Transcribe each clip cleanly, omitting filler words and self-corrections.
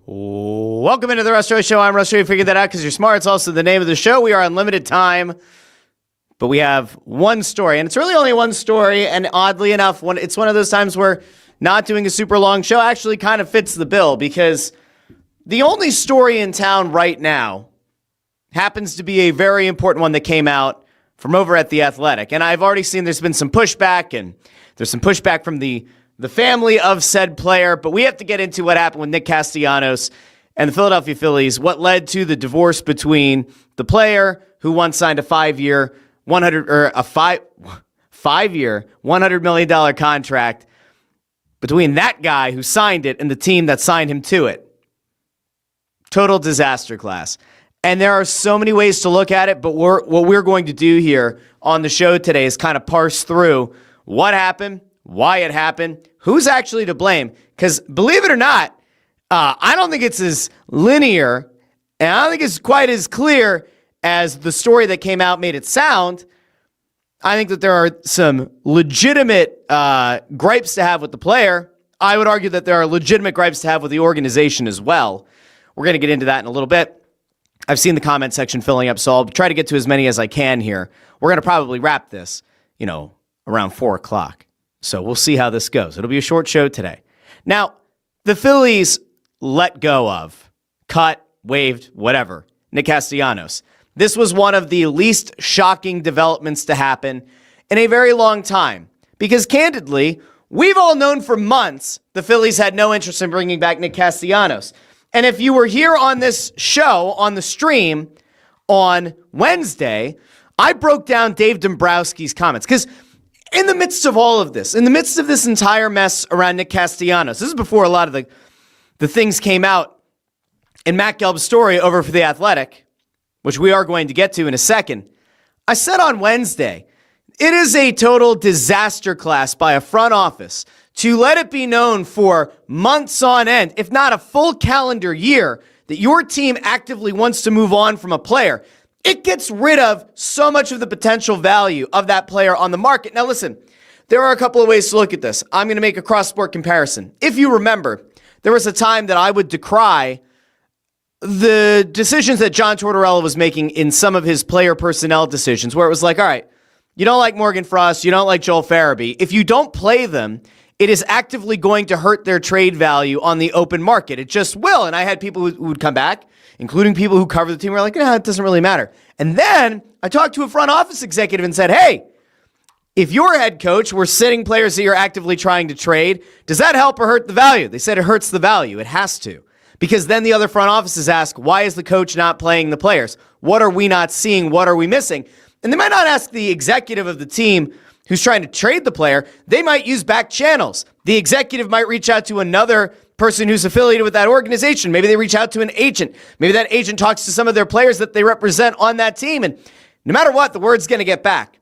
Welcome into the Russ Joy Show. I'm Russ Joy. You figured that out because you're smart. It's also the name of the show. We are on limited time, but we have one story, and it's really only one story, and oddly enough, it's one of those times where not doing a super long show actually kind of fits the bill because the only story in town right now happens to be a very important one that came out from over at The Athletic, and I've already seen there's been some pushback, and there's some pushback from the family of said player, but we have to get into what happened with Nick Castellanos and the Philadelphia Phillies, what led to the divorce between the player who once signed a five-year, $100 million contract between that guy who signed it and the team that signed him to it. Total disaster class. And there are so many ways to look at it, but what we're going to do here on the show today is kind of parse through what happened, why it happened, who's actually to blame. Because believe it or not, I don't think it's as linear, and I don't think it's quite as clear as the story that came out made it sound. I think that there are some legitimate gripes to have with the player. I would argue that there are legitimate gripes to have with the organization as well. We're going to get into that in a little bit. I've seen the comment section filling up, so I'll try to get to as many as I can here. We're going to probably wrap this, around 4 o'clock. So we'll see how this goes. It'll be a short show today. Now, the Phillies let go of, cut, waived, whatever, Nick Castellanos. This was one of the least shocking developments to happen in a very long time. Because candidly, we've all known for months the Phillies had no interest in bringing back Nick Castellanos. And if you were here on this show, on the stream, on Wednesday, I broke down Dave Dombrowski's comments. Because in the midst of all of this, in the midst of this entire mess around Nick Castellanos, this is before a lot of the things came out in Matt Gelb's story over for The Athletic, which we are going to get to in a second. I said on Wednesday, it is a total disaster class by a front office to let it be known for months on end, if not a full calendar year, that your team actively wants to move on from a player. It gets rid of so much of the potential value of that player on the market. Now listen, there are a couple of ways to look at this. I'm going to make a cross-sport comparison. If you remember, there was a time that I would decry the decisions that John Tortorella was making in some of his player personnel decisions, where it was like, all right, you don't like Morgan Frost, you don't like Joel Farabee. If you don't play them, it is actively going to hurt their trade value on the open market. It just will. And I had people who would come back, including people who cover the team, were like, it doesn't really matter. And then I talked to a front office executive and said, hey, if your head coach were sitting players that you're actively trying to trade, does that help or hurt the value? They said it hurts the value. It has to. Because then the other front offices ask, why is the coach not playing the players? What are we not seeing? What are we missing? And they might not ask the executive of the team who's trying to trade the player. They might use back channels. The executive might reach out to another person who's affiliated with that organization. Maybe they reach out to an agent. Maybe that agent talks to some of their players that they represent on that team. And no matter what, the word's going to get back.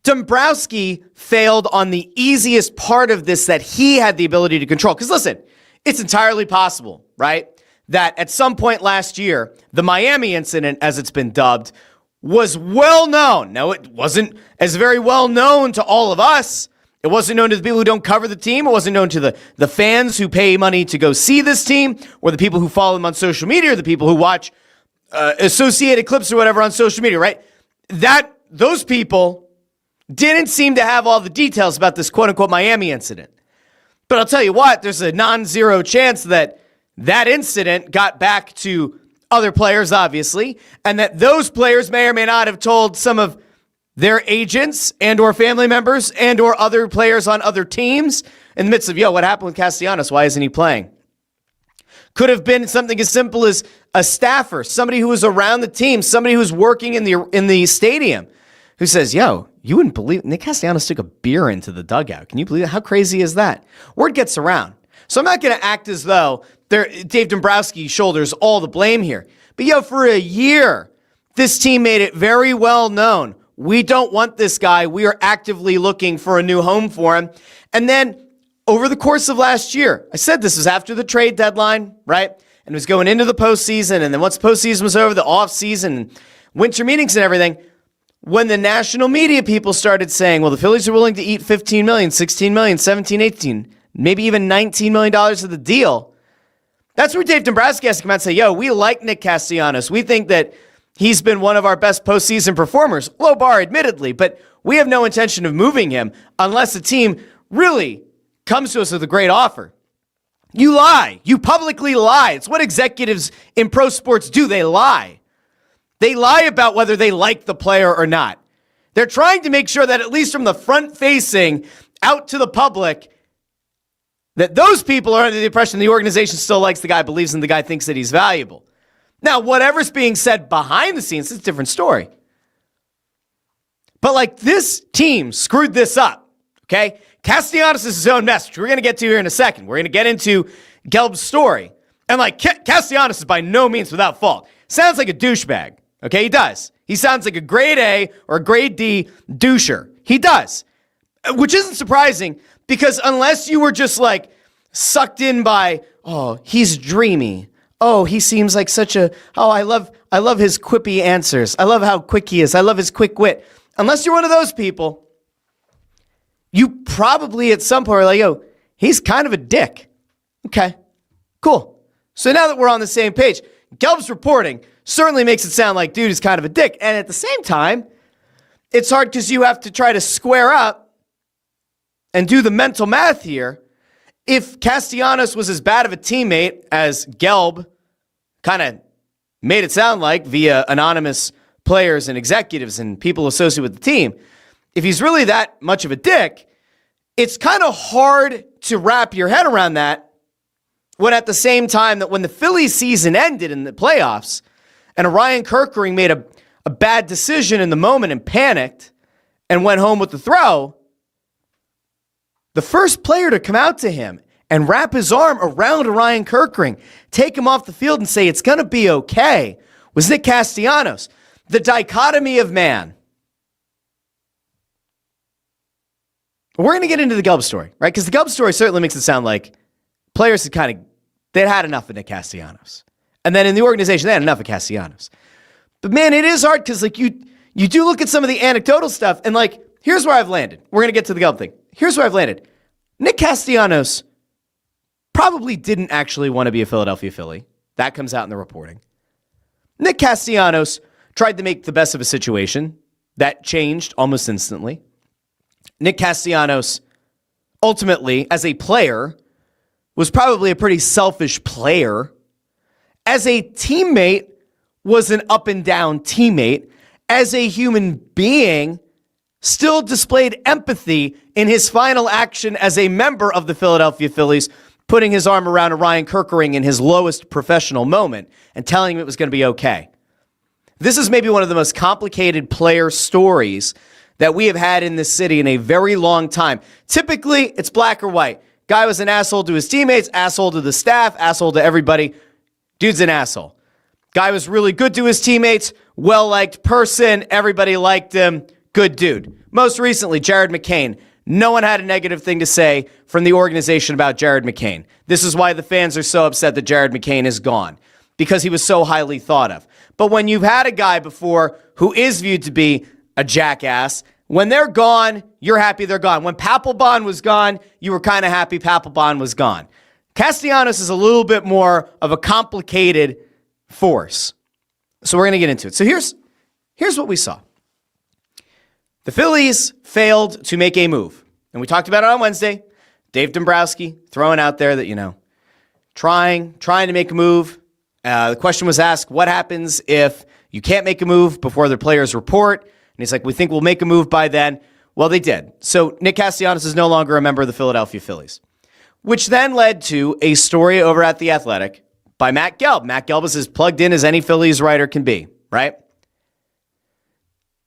Dombrowski failed on the easiest part of this that he had the ability to control. Because listen, it's entirely possible, right, that at some point last year, the Miami incident, as it's been dubbed, was well known. Now, it wasn't as very well known to all of us. It wasn't known to the people who don't cover the team. It wasn't known to the fans who pay money to go see this team, or the people who follow them on social media, or the people who watch associated clips or whatever on social media, right? Those people didn't seem to have all the details about this quote-unquote Miami incident. But I'll tell you what, there's a non-zero chance that incident got back to other players, obviously, and that those players may or may not have told some of their agents and or family members and or other players on other teams in the midst of, what happened with Castellanos? Why isn't he playing? Could have been something as simple as a staffer, somebody who was around the team, somebody who's working in the stadium who says, you wouldn't believe Nick Castellanos took a beer into the dugout. Can you believe it? How crazy is that? Word gets around. So I'm not going to act as though Dave Dombrowski shoulders all the blame here. But for a year, this team made it very well known. We don't want this guy. We are actively looking for a new home for him. And then over the course of last year, I said this was after the trade deadline, right? And it was going into the postseason. And then once the postseason was over, the offseason, winter meetings and everything, when the national media people started saying, well, the Phillies are willing to eat $15 million, $16 million, $17, $18, maybe even $19 million of the deal, That's where Dave Dombrowski has to come out and say, yo, we like Nick Castellanos. We think that he's been one of our best postseason performers. Low bar, admittedly, but we have no intention of moving him unless the team really comes to us with a great offer. You lie. You publicly lie. It's what executives in pro sports do. They lie. They lie about whether they like the player or not. They're trying to make sure that at least from the front facing out to the public, that those people are under the impression the organization still likes the guy, believes in the guy, thinks that he's valuable. Now, whatever's being said behind the scenes, it's a different story. But like this team screwed this up, okay? Castellanos is his own message. We're going to get to here in a second. We're going to get into Gelb's story. And like Castellanos is by no means without fault. Sounds like a douchebag, okay? He does. He sounds like a grade A or a grade D doucher. He does. Which isn't surprising because unless you were just like sucked in by, oh, he's dreamy. Oh, he seems like such a, oh, I love his quippy answers. I love how quick he is. I love his quick wit. Unless you're one of those people, you probably at some point are like, yo, he's kind of a dick. Okay, cool. So now that we're on the same page, Gelb's reporting certainly makes it sound like dude is kind of a dick. And at the same time, it's hard because you have to try to square up and do the mental math here. If Castellanos was as bad of a teammate as Gelb kind of made it sound like via anonymous players and executives and people associated with the team, if he's really that much of a dick, it's kind of hard to wrap your head around that when at the same time that when the Phillies season ended in the playoffs and Ryan Kerkering made a bad decision in the moment and panicked and went home with the throw, the first player to come out to him and wrap his arm around Ryan Kerkering, take him off the field and say, it's going to be okay, was Nick Castellanos. The dichotomy of man. We're going to get into the Gelb story, right? Because the Gelb story certainly makes it sound like players had they'd had enough of Nick Castellanos. And then in the organization, they had enough of Castellanos. But man, it is hard because like you do look at some of the anecdotal stuff and like, here's where I've landed. We're going to get to the Gelb thing. Here's where I've landed. Nick Castellanos probably didn't actually want to be a Philadelphia Philly. That comes out in the reporting. Nick Castellanos tried to make the best of a situation. That changed almost instantly. Nick Castellanos, ultimately, as a player, was probably a pretty selfish player. As a teammate, was an up and down teammate. As a human being, still displayed empathy in his final action as a member of the Philadelphia Phillies, putting his arm around Ryan Kerkering in his lowest professional moment and telling him it was going to be okay. This is maybe one of the most complicated player stories that we have had in this city in a very long time. Typically, it's black or white. Guy was an asshole to his teammates, asshole to the staff, asshole to everybody. Dude's an asshole. Guy was really good to his teammates, well-liked person, everybody liked him, good dude. Most recently, Jared McCain. No one had a negative thing to say from the organization about Jared McCain. This is why the fans are so upset that Jared McCain is gone, because he was so highly thought of. But when you've had a guy before who is viewed to be a jackass, when they're gone, you're happy they're gone. When Papelbon was gone, you were kind of happy Papelbon was gone. Castellanos is a little bit more of a complicated force. So we're going to get into it. So here's what we saw. The Phillies failed to make a move. And we talked about it on Wednesday. Dave Dombrowski throwing out there that, trying to make a move. The question was asked, what happens if you can't make a move before the players report? And he's like, we think we'll make a move by then. Well, they did. So Nick Castellanos is no longer a member of the Philadelphia Phillies, which then led to a story over at The Athletic by Matt Gelb. Matt Gelb is as plugged in as any Phillies writer can be, right?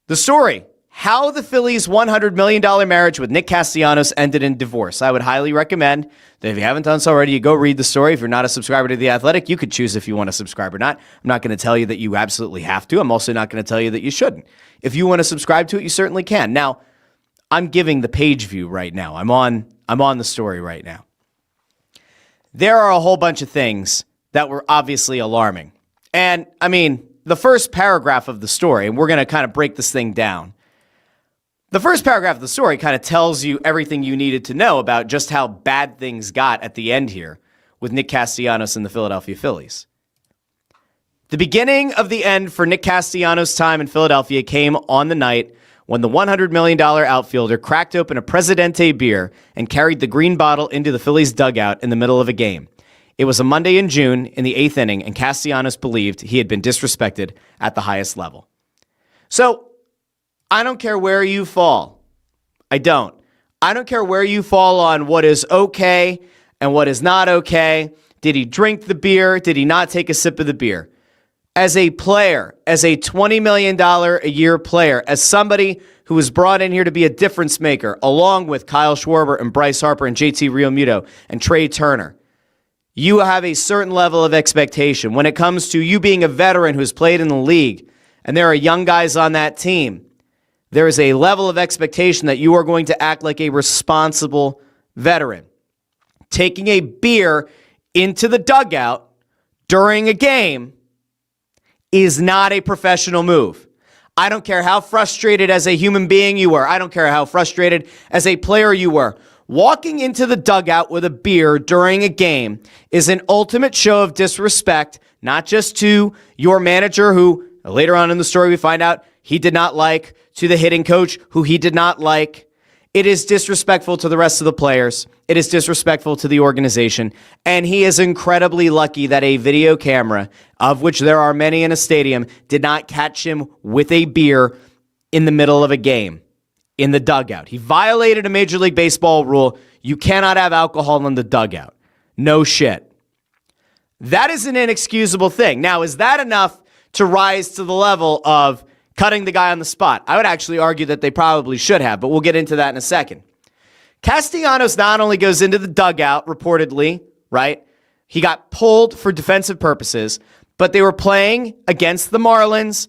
The story, how the Phillies' $100 million marriage with Nick Castellanos ended in divorce. I would highly recommend that if you haven't done so already, you go read the story. If you're not a subscriber to The Athletic, you could choose if you want to subscribe or not. I'm not going to tell you that you absolutely have to. I'm also not going to tell you that you shouldn't. If you want to subscribe to it, you certainly can. Now, I'm giving the page view right now. I'm on the story right now. There are a whole bunch of things that were obviously alarming. And, the first paragraph of the story, and we're going to kind of break this thing down. The first paragraph of the story kind of tells you everything you needed to know about just how bad things got at the end here with Nick Castellanos and the Philadelphia Phillies. The beginning of the end for Nick Castellanos' time in Philadelphia came on the night when the $100 million outfielder cracked open a Presidente beer and carried the green bottle into the Phillies dugout in the middle of a game. It was a Monday in June in the 8th inning, and Castellanos believed he had been disrespected at the highest level. So, I don't care where you fall. I don't. I don't care where you fall on what is okay and what is not okay. Did he drink the beer? Did he not take a sip of the beer? As a player, as a $20 million a year player, as somebody who was brought in here to be a difference maker, along with Kyle Schwarber and Bryce Harper and JT Realmuto and Trey Turner, you have a certain level of expectation. When it comes to you being a veteran who's played in the league, and there are young guys on that team, there is a level of expectation that you are going to act like a responsible veteran. Taking a beer into the dugout during a game is not a professional move. I don't care how frustrated as a human being you were. I don't care how frustrated as a player you were. Walking into the dugout with a beer during a game is an ultimate show of disrespect, not just to your manager, who later on in the story we find out he did not like, to the hitting coach, who he did not like. It is disrespectful to the rest of the players. It is disrespectful to the organization. And he is incredibly lucky that a video camera, of which there are many in a stadium, did not catch him with a beer in the middle of a game in the dugout. He violated a Major League Baseball rule. You cannot have alcohol in the dugout. No shit. That is an inexcusable thing. Now, is that enough to rise to the level of cutting the guy on the spot? I would actually argue that they probably should have, but we'll get into that in a second. Castellanos not only goes into the dugout, reportedly, right? He got pulled for defensive purposes, but they were playing against the Marlins,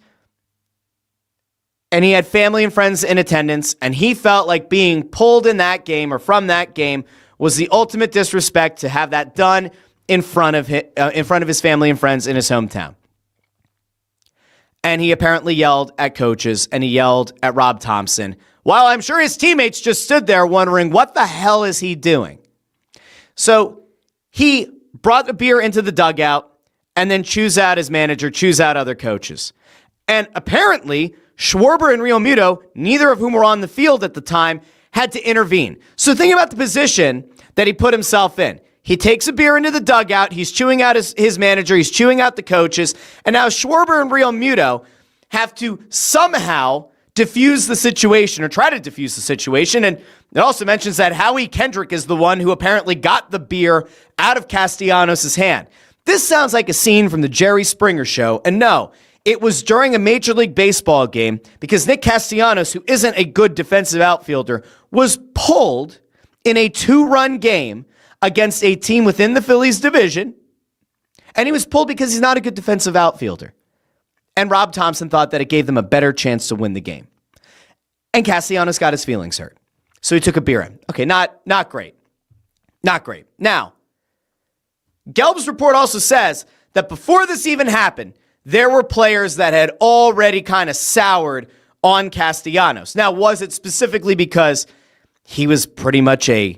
and he had family and friends in attendance, and he felt like being pulled in that game or from that game was the ultimate disrespect to have that done in front of his family and friends in his hometown. And he apparently yelled at coaches, and he yelled at Rob Thompson, while I'm sure his teammates just stood there wondering, what the hell is he doing? So he brought the beer into the dugout and then chews out his manager, chews out other coaches. And apparently, Schwarber and Realmuto, neither of whom were on the field at the time, had to intervene. So think about the position that he put himself in. He takes a beer into the dugout. He's chewing out his manager. He's chewing out the coaches. And now Schwarber and Realmuto have to somehow diffuse the situation, or try to diffuse the situation. And it also mentions that Howie Kendrick is the one who apparently got the beer out of Castellanos' hand. This sounds like a scene from the Jerry Springer Show. And no, it was during a Major League Baseball game, because Nick Castellanos, who isn't a good defensive outfielder, was pulled in a 2-run game against a team within the Phillies division, and he was pulled because he's not a good defensive outfielder. And Rob Thompson thought that it gave them a better chance to win the game. And Castellanos got his feelings hurt, so he took a beer in. Okay, not great. Not great. Now, Gelb's report also says that before this even happened, there were players that had already kind of soured on Castellanos. Now, was it specifically because he was pretty much a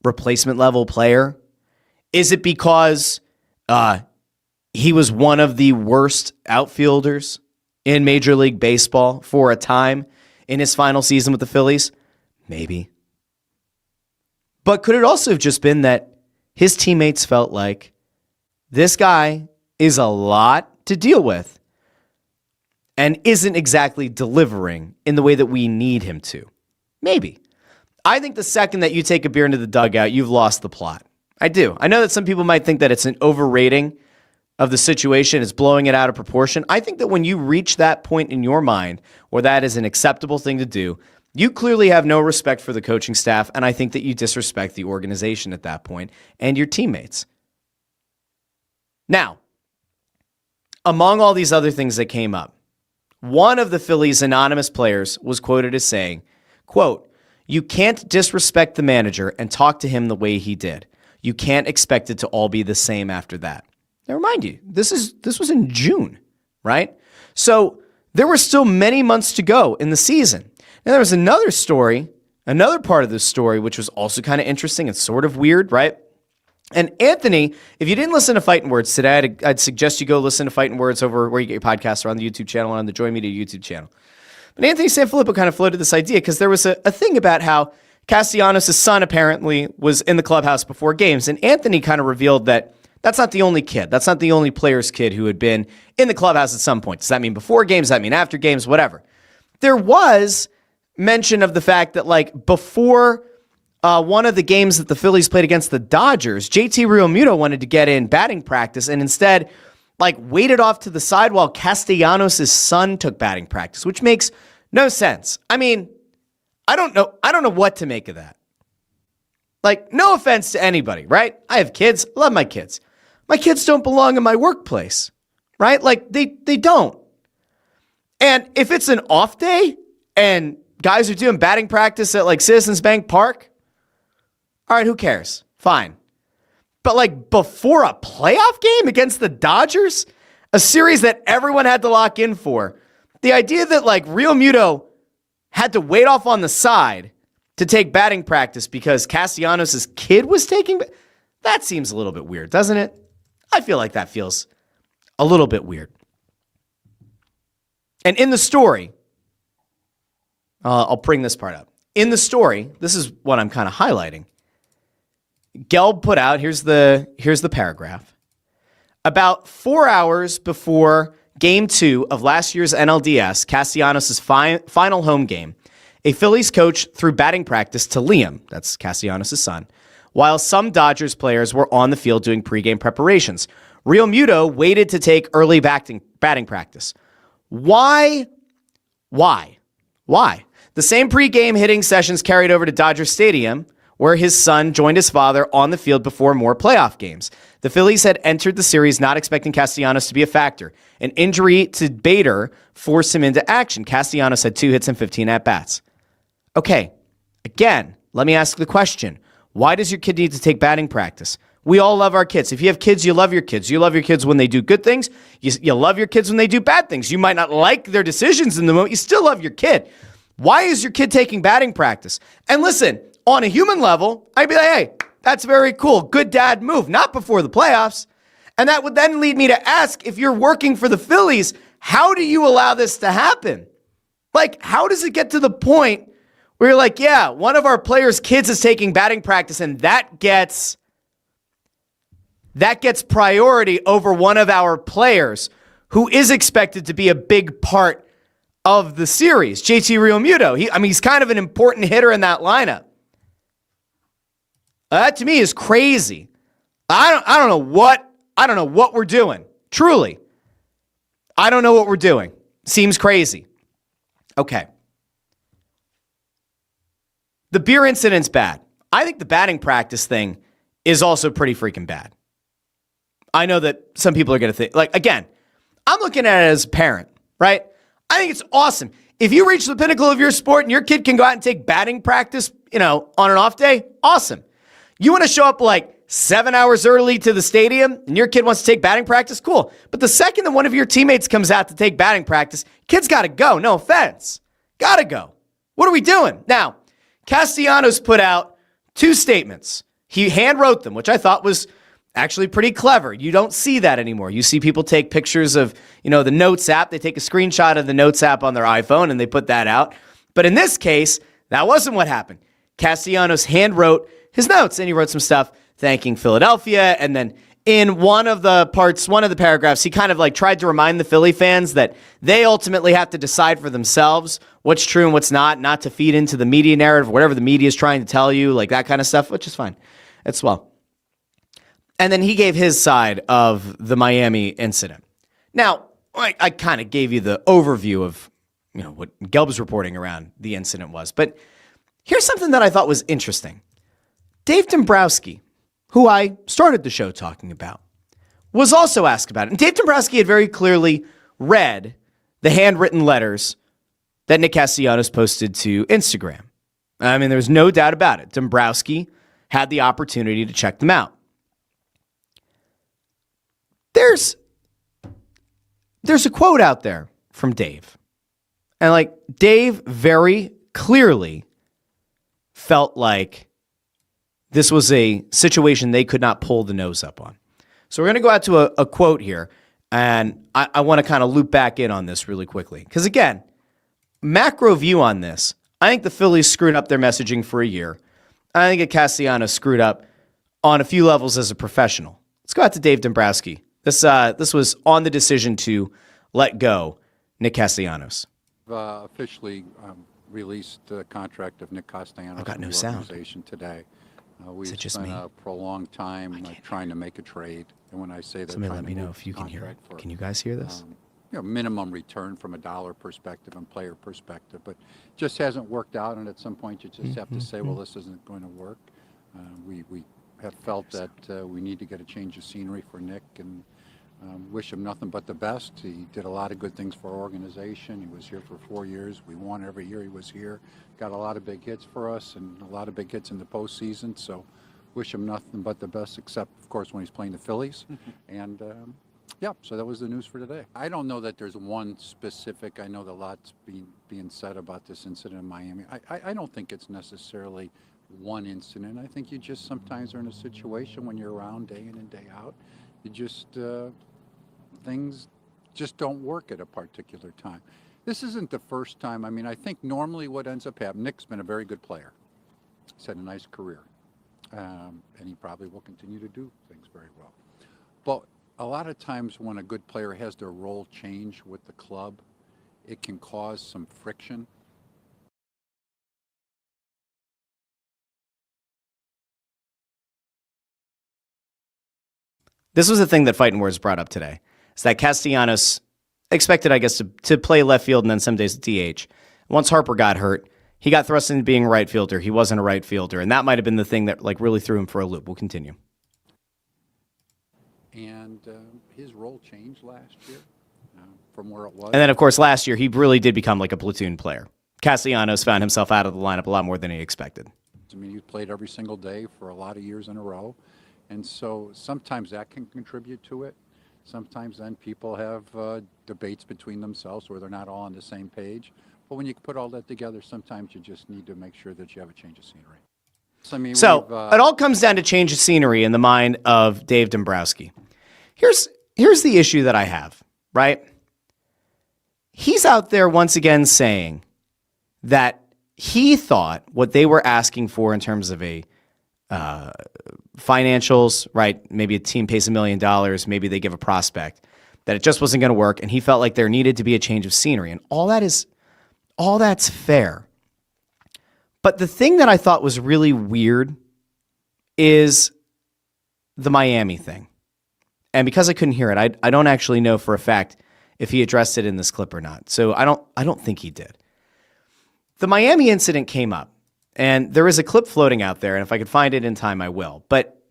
replacement level player? Is it because he was one of the worst outfielders in Major League Baseball for a time in his final season with the Phillies? Maybe. But could it also have just been that his teammates felt like this guy is a lot to deal with and isn't exactly delivering in the way that we need him to? Maybe. I think the second that you take a beer into the dugout, you've lost the plot. I do. I know that some people might think that it's an overrating of the situation, it's blowing it out of proportion. I think that when you reach that point in your mind where that is an acceptable thing to do, you clearly have no respect for the coaching staff, and I think that you disrespect the organization at that point and your teammates. Now, among all these other things that came up, one of the Phillies' anonymous players was quoted as saying, quote, "You can't disrespect the manager and talk to him the way he did. You can't expect it to all be the same after that." Now, remind you, this was in June, right? So there were still many months to go in the season. And there was another story, another part of this story, which was also kind of interesting and sort of weird, right? And Anthony, if you didn't listen to Phightin Words today, I'd suggest you go listen to Phightin Words over where you get your podcasts, or on the YouTube channel and on the Joy Media YouTube channel. But Anthony Sanfilippo kind of floated this idea because there was a thing about how Castellanos' son apparently was in the clubhouse before games. And Anthony kind of revealed that that's not the only kid. That's not the only player's kid who had been in the clubhouse at some point. Does that mean before games? Does that mean after games? Whatever. There was mention of the fact that, like, before one of the games that the Phillies played against the Dodgers, JT Realmuto wanted to get in batting practice and instead, like, waited off to the side while Castellanos' son took batting practice, which makes no sense. I mean, I don't know what to make of that. Like, no offense to anybody, right? I have kids. I love my kids. My kids don't belong in my workplace, right? Like, they don't. And if it's an off day and guys are doing batting practice at, like, Citizens Bank Park, all right, who cares? Fine. But, like, before a playoff game against the Dodgers, a series that everyone had to lock in for, the idea that, like, Realmuto had to wait off on the side to take batting practice because Castellanos' kid was taking, that seems a little bit weird, doesn't it? I feel like that feels a little bit weird. And in the story, I'll bring this part up. In the story, this is what I'm kind of highlighting. Gelb put out, here's the paragraph. About 4 hours before Game 2 of last year's NLDS, Castellanos' final home game, a Phillies coach threw batting practice to Liam, that's Castellanos' son, while some Dodgers players were on the field doing pregame preparations. Realmuto waited to take early batting practice. Why? The same pregame hitting sessions carried over to Dodger Stadium, where his son joined his father on the field before more playoff games. The Phillies had entered the series not expecting Castellanos to be a factor. An injury to Bader forced him into action. Castellanos had 2 hits and 15 at-bats. Okay, again, let me ask the question. Why does your kid need to take batting practice? We all love our kids. If you have kids, you love your kids. You love your kids when they do good things. You love your kids when they do bad things. You might not like their decisions in the moment. You still love your kid. Why is your kid taking batting practice? And listen, on a human level, I'd be like, hey, that's very cool. Good dad move. Not before the playoffs. And that would then lead me to ask, if you're working for the Phillies, how do you allow this to happen? Like, how does it get to the point where you're like, yeah, one of our players' kids is taking batting practice and that gets priority over one of our players who is expected to be a big part of the series, JT Realmuto. He's kind of an important hitter in that lineup. That to me is crazy. I don't know what we're doing. Truly. I don't know what we're doing. Seems crazy. Okay. The beer incident's bad. I think the batting practice thing is also pretty freaking bad. I know that some people are going to think, like, again, I'm looking at it as a parent, right? I think it's awesome. If you reach the pinnacle of your sport and your kid can go out and take batting practice, on an off day, awesome. You want to show up like 7 hours early to the stadium and your kid wants to take batting practice, cool. But the second that one of your teammates comes out to take batting practice, kid's got to go. No offense. Got to go. What are we doing? Now, Castellanos put out 2 statements. He hand wrote them, which I thought was actually pretty clever. You don't see that anymore. You see people take pictures of, the Notes app. They take a screenshot of the Notes app on their iPhone and they put that out. But in this case, that wasn't what happened. Castellanos hand wrote his notes and he wrote some stuff thanking Philadelphia. And then in one of the paragraphs, he kind of like tried to remind the Philly fans that they ultimately have to decide for themselves what's true and what's not to feed into the media narrative, whatever the media is trying to tell you, like that kind of stuff, which is fine. It's swell. And then he gave his side of the Miami incident. Now, I kind of gave you the overview of what Gelb's reporting around the incident was. But here's something that I thought was interesting. Dave Dombrowski, who I started the show talking about, was also asked about it. And Dave Dombrowski had very clearly read the handwritten letters that Nick Castellanos posted to Instagram. I mean, there was no doubt about it. Dombrowski had the opportunity to check them out. There's a quote out there from Dave. And Dave very clearly felt like this was a situation they could not pull the nose up on. So we're going to go out to a quote here, and I want to kind of loop back in on this really quickly. Because again, macro view on this, I think the Phillies screwed up their messaging for a year. I think Castellanos screwed up on a few levels as a professional. Let's go out to Dave Dombrowski. This was on the decision to let go Nick Castellanos. Officially released the contract of Nick Castellanos. I've got no from the sound. organization today. We've just spent me? a prolonged time trying to make a trade. And when I say that, Somebody let me know if you can hear it. Can you guys hear this? Minimum return from a dollar perspective and player perspective, but just hasn't worked out. And at some point, you just have to say, well, this isn't going to work. We have felt that we need to get a change of scenery for Nick, and wish him nothing but the best. He did a lot of good things for our organization. He was here for 4 years. We won every year he was here. Got a lot of big hits for us and a lot of big hits in the postseason. So wish him nothing but the best, except, of course, when he's playing the Phillies. And, yeah, so that was the news for today. I don't know that there's one specific. I know that a lot's being said about this incident in Miami. I don't think it's necessarily one incident. I think you just sometimes are in a situation when you're around day in and day out. You just, things just don't work at a particular time. This isn't the first time. I mean, I think normally what ends up happening, Nick's been a very good player. He's had a nice career. And he probably will continue to do things very well. But a lot of times when a good player has their role change with the club, it can cause some friction. This was the thing that Phightin Words brought up today. It's that Castellanos expected, I guess, to play left field and then some days DH. Once Harper got hurt, he got thrust into being a right fielder. He wasn't a right fielder, and that might have been the thing that really threw him for a loop. We'll continue. And his role changed last year from where it was. And then, of course, last year, he really did become like a platoon player. Castellanos found himself out of the lineup a lot more than he expected. I mean, he played every single day for a lot of years in a row. And so sometimes that can contribute to it. Sometimes then people have debates between themselves where they're not all on the same page. But when you put all that together, sometimes you just need to make sure that you have a change of scenery. So it all comes down to change of scenery in the mind of Dave Dombrowski. Here's the issue that I have, right? He's out there once again saying that he thought what they were asking for in terms of a financials, right? Maybe a team pays $1 million, maybe they give a prospect, that it just wasn't going to work, and he felt like there needed to be a change of scenery, and all that's fair. But the thing that I thought was really weird is the Miami thing. And because I couldn't hear it, I don't actually know for a fact if he addressed it in this clip or not. So I don't think he did. The Miami incident came up, and there is a clip floating out there, and if I could find it in time, I will. But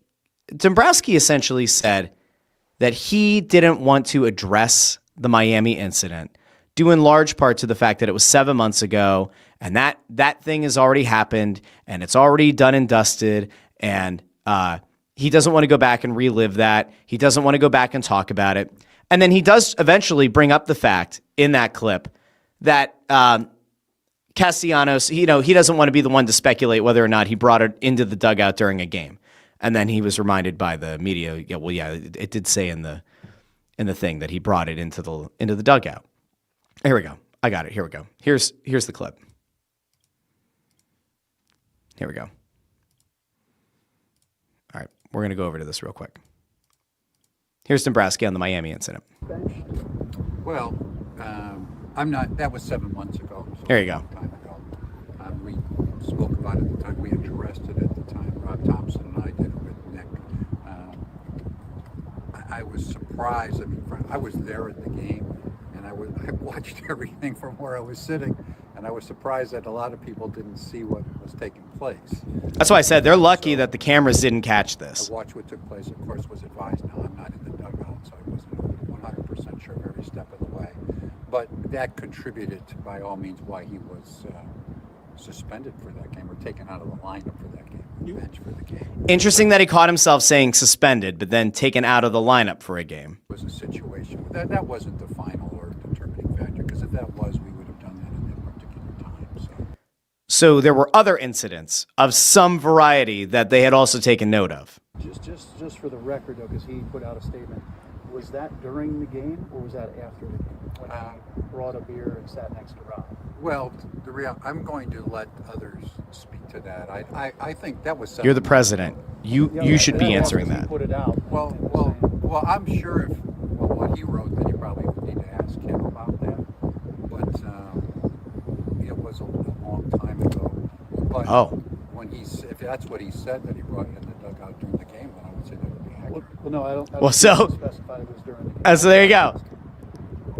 Dombrowski essentially said that he didn't want to address the Miami incident, due in large part to the fact that it was 7 months ago, and that thing has already happened, and it's already done and dusted, and he doesn't want to go back and relive that. He doesn't want to go back and talk about it. And then he does eventually bring up the fact in that clip that Castellanos, he doesn't want to be the one to speculate whether or not he brought it into the dugout during a game. And then he was reminded by the media, it did say in the thing that he brought it into the dugout. Here we go. I got it. Here we go. Here's the clip. Here we go. All right, we're going to go over to this real quick. Here's Dombrowski on the Miami incident. Well, that was 7 months ago. So there you go. A long time ago. We spoke about it at the time. We addressed it at the time. Rob Thompson and I did with Nick. I was surprised. I mean, I was there at the game, and I watched everything from where I was sitting, and I was surprised that a lot of people didn't see what was taking place. That's why I said they're lucky that the cameras didn't catch this. I watched what took place. Of course, was advised. Now I'm not in the dugout, so I wasn't 100% sure of every step of the way. But that contributed, by all means, why he was suspended for that game or taken out of the lineup for that game, bench for the game. Interesting that he caught himself saying suspended, but then taken out of the lineup for a game. It was a situation that wasn't the final or determining factor, because if that was, we would have done that at that particular time. So. So there were other incidents of some variety that they had also taken note of. Just for the record, though, because he put out a statement, was that during the game or was that after the game when he brought a beer and sat next to Rob? Well, I'm going to let others speak to that. I think that was. You're the president. You should be answering that. Put it out. Well, I'm sure if what he wrote, then you probably would need to ask him about that. But it was a long time ago. But when if that's what he said that he brought in the dugout during the game, then I would say that would be accurate. Well, no, I don't. Well, so specify it was during the game. So there you go.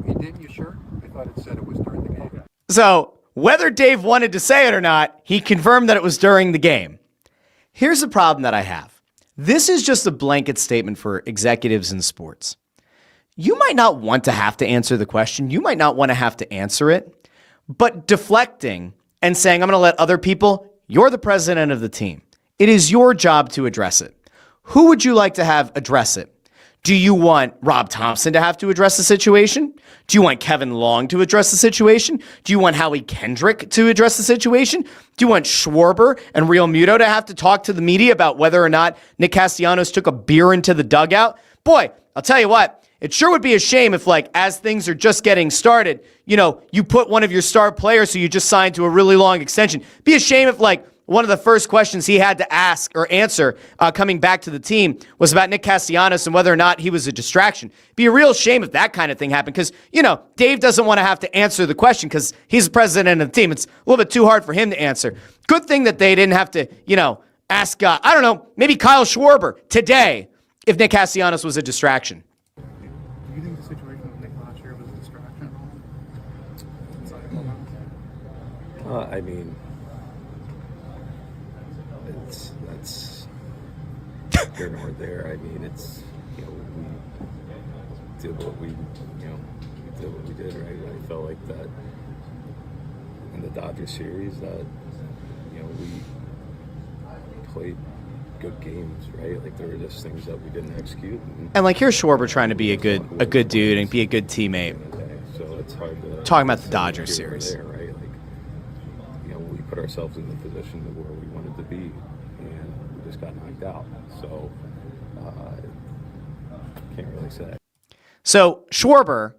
Didn't you sure? I thought it said it was during the game. Okay. So whether Dave wanted to say it or not, he confirmed that it was during the game. Here's the problem that I have. This is just a blanket statement for executives in sports. You might not want to have to answer the question. You might not want to have to answer it. But deflecting and saying, I'm going to let other people, you're the president of the team. It is your job to address it. Who would you like to have address it? Do you want Rob Thompson to have to address the situation? Do you want Kevin Long to address the situation? Do you want Howie Kendrick to address the situation? Do you want Schwarber and Real Muto to have to talk to the media about whether or not Nick Castellanos took a beer into the dugout? Boy, I'll tell you what, it sure would be a shame if, as things are just getting started, you put one of your star players who you just signed to a really long extension. Be a shame if, one of the first questions he had to ask or answer coming back to the team was about Nick Castellanos and whether or not he was a distraction. Be a real shame if that kind of thing happened because, Dave doesn't want to have to answer the question because he's the president of the team. It's a little bit too hard for him to answer. Good thing that they didn't have to, ask, maybe Kyle Schwarber today if Nick Castellanos was a distraction. Do you think the situation with Nick last year was a distraction at all? I mean, that's here nor there. I mean, it's we did what we did, right? I felt like that in the Dodgers series that we played good games, right? Like there were just things that we didn't execute. And here's Schwarber trying to be a good dude and be a good teammate. So it's hard to talking about the Dodgers series, there, right? We put ourselves in the position of where we wanted to be, and we just got knocked out. So can't really say. So Schwarber,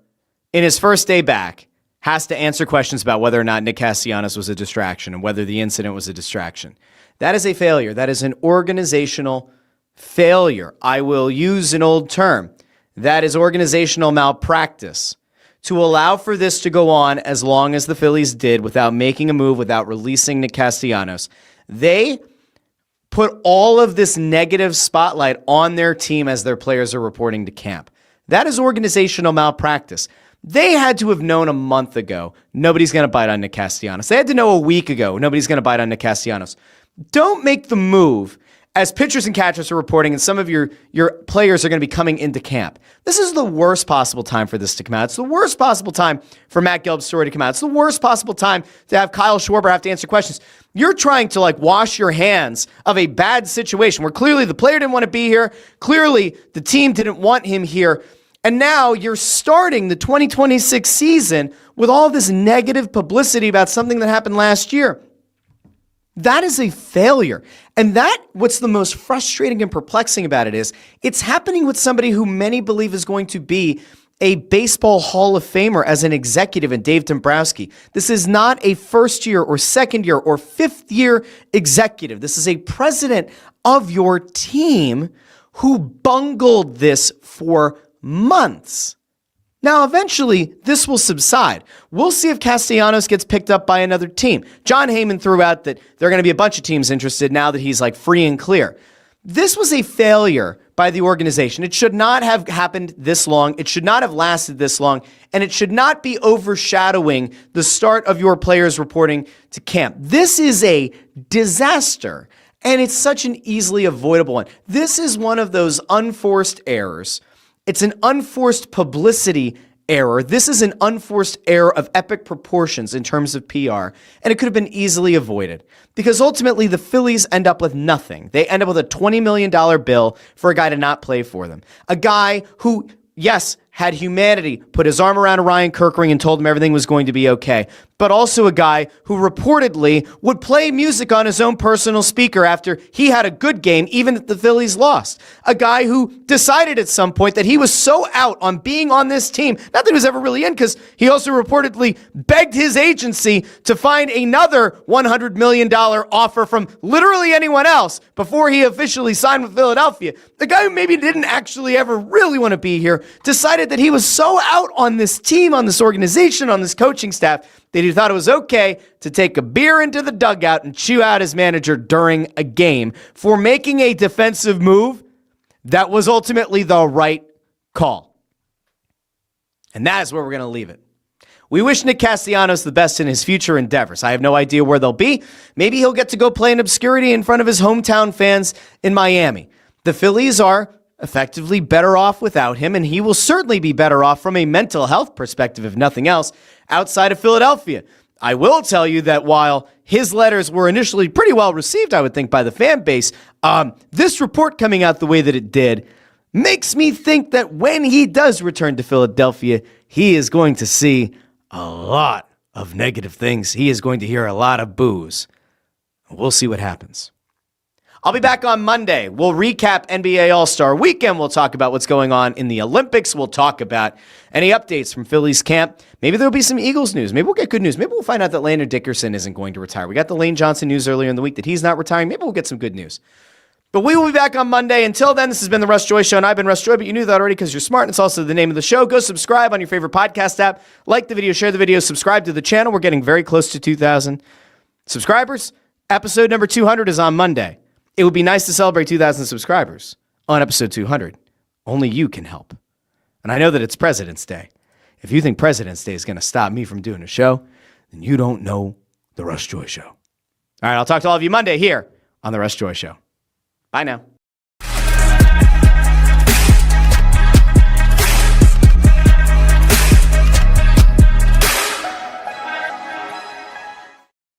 in his first day back, has to answer questions about whether or not Nick Castellanos was a distraction and whether the incident was a distraction. That is a failure. That is an organizational failure. I will use an old term. That is organizational malpractice. To allow for this to go on as long as the Phillies did without making a move, without releasing Nick Castellanos, they put all of this negative spotlight on their team as their players are reporting to camp. That is organizational malpractice. They had to have known a month ago, nobody's going to bite on Nick Castellanos. They had to know a week ago, nobody's going to bite on Nick Castellanos. Don't make the move as pitchers and catchers are reporting and some of your players are going to be coming into camp. This is the worst possible time for this to come out. It's the worst possible time for Matt Gelb's story to come out. It's the worst possible time to have Kyle Schwarber have to answer questions. You're trying to wash your hands of a bad situation where clearly the player didn't want to be here. Clearly the team didn't want him here. And now you're starting the 2026 season with all this negative publicity about something that happened last year. That is a failure. And what's the most frustrating and perplexing about it is it's happening with somebody who many believe is going to be a baseball Hall of Famer as an executive in Dave Dombrowski. This is not a first year or second year or fifth year executive. This is a president of your team who bungled this for months. Now, eventually, this will subside. We'll see if Castellanos gets picked up by another team. John Heyman threw out that there are going to be a bunch of teams interested now that he's free and clear. This was a failure by the organization. It should not have happened this long. It should not have lasted this long. And it should not be overshadowing the start of your players reporting to camp. This is a disaster. And it's such an easily avoidable one. This is one of those unforced errors. It's an unforced publicity error. This is an unforced error of epic proportions in terms of PR, and it could have been easily avoided because ultimately the Phillies end up with nothing. They end up with a $20 million bill for a guy to not play for them. A guy who, yes, had humanity, put his arm around Ryan Kirkering and told him everything was going to be okay. But also a guy who reportedly would play music on his own personal speaker after he had a good game, even if the Phillies lost. A guy who decided at some point that he was so out on being on this team, not that he was ever really in, because he also reportedly begged his agency to find another $100 million offer from literally anyone else before he officially signed with Philadelphia. The guy who maybe didn't actually ever really want to be here decided that he was so out on this team, on this organization, on this coaching staff, that he thought it was okay to take a beer into the dugout and chew out his manager during a game for making a defensive move that was ultimately the right call. And that is where we're going to leave it. We wish Nick Castellanos the best in his future endeavors. I have no idea where they'll be. Maybe he'll get to go play in obscurity in front of his hometown fans in Miami. The Phillies are effectively better off without him, and he will certainly be better off from a mental health perspective, if nothing else, outside of Philadelphia. I will tell you that while his letters were initially pretty well received, I would think, by the fan base, this report coming out the way that it did makes me think that when he does return to Philadelphia, he is going to see a lot of negative things. He is going to hear a lot of boos. We'll see what happens. I'll be back on Monday. We'll recap NBA All-Star Weekend. We'll talk about what's going on in the Olympics. We'll talk about any updates from Phillies camp. Maybe there'll be some Eagles news. Maybe we'll get good news. Maybe we'll find out that Landon Dickerson isn't going to retire. We got the Lane Johnson news earlier in the week that he's not retiring. Maybe we'll get some good news. But we will be back on Monday. Until then, this has been the Russ Joy Show, and I've been Russ Joy, but you knew that already because you're smart, and it's also the name of the show. Go subscribe on your favorite podcast app. Like the video, share the video, subscribe to the channel. We're getting very close to 2,000 subscribers. Episode number 200 is on Monday. It would be nice to celebrate 2,000 subscribers on episode 200. Only you can help. And I know that it's President's Day. If you think President's Day is going to stop me from doing a show, then you don't know the Russ Joy Show. All right, I'll talk to all of you Monday here on the Russ Joy Show. Bye now.